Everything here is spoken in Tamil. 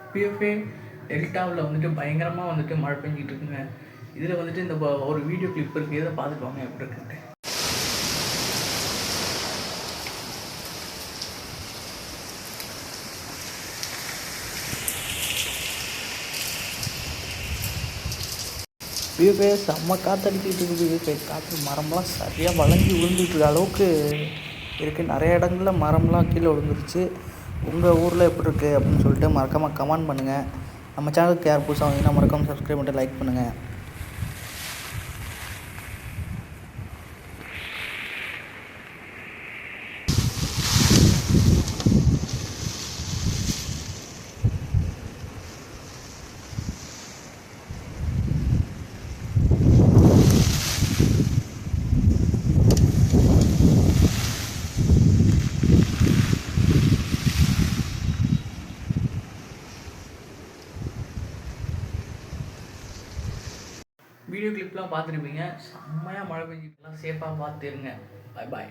இப்போவே டெல்டாவில் வந்துட்டு பயங்கரமாக வந்துட்டு மழை பெஞ்சிட்டு இருக்குங்க. இதில் வந்துட்டு இந்த ஒரு வீடியோ கிளிப் இருக்குது, இதை பார்த்துட்டு வாங்க எப்படி இருக்குன்ட்டு. வியூவே செம்ம காற்றடிச்சிட்டு இருக்குது. வியூவே காற்று மரம்லாம் சரியாக வளைஞ்சி விழுந்துட்டு அளவுக்கு இருக்குது. நிறைய இடங்களில் மரம்லாம் கீழே விழுந்துருச்சு. உங்கள் ஊரில் எப்படி இருக்குது அப்படின்னு சொல்லிட்டு மறக்காமல் கமெண்ட் பண்ணுங்கள். நம்ம சேனலுக்கு யார் புதுசாக வந்தீங்கன்னா மறக்காமல் சப்ஸ்கிரைப் பண்ணிட்டு லைக் பண்ணுங்கள். வீடியோ கிளிப்லாம் பார்த்துருப்பீங்க. செம்மையாக மழை பெஞ்சிட்டுலாம் சேஃபாக பார்த்துருங்க. பாய் பாய்.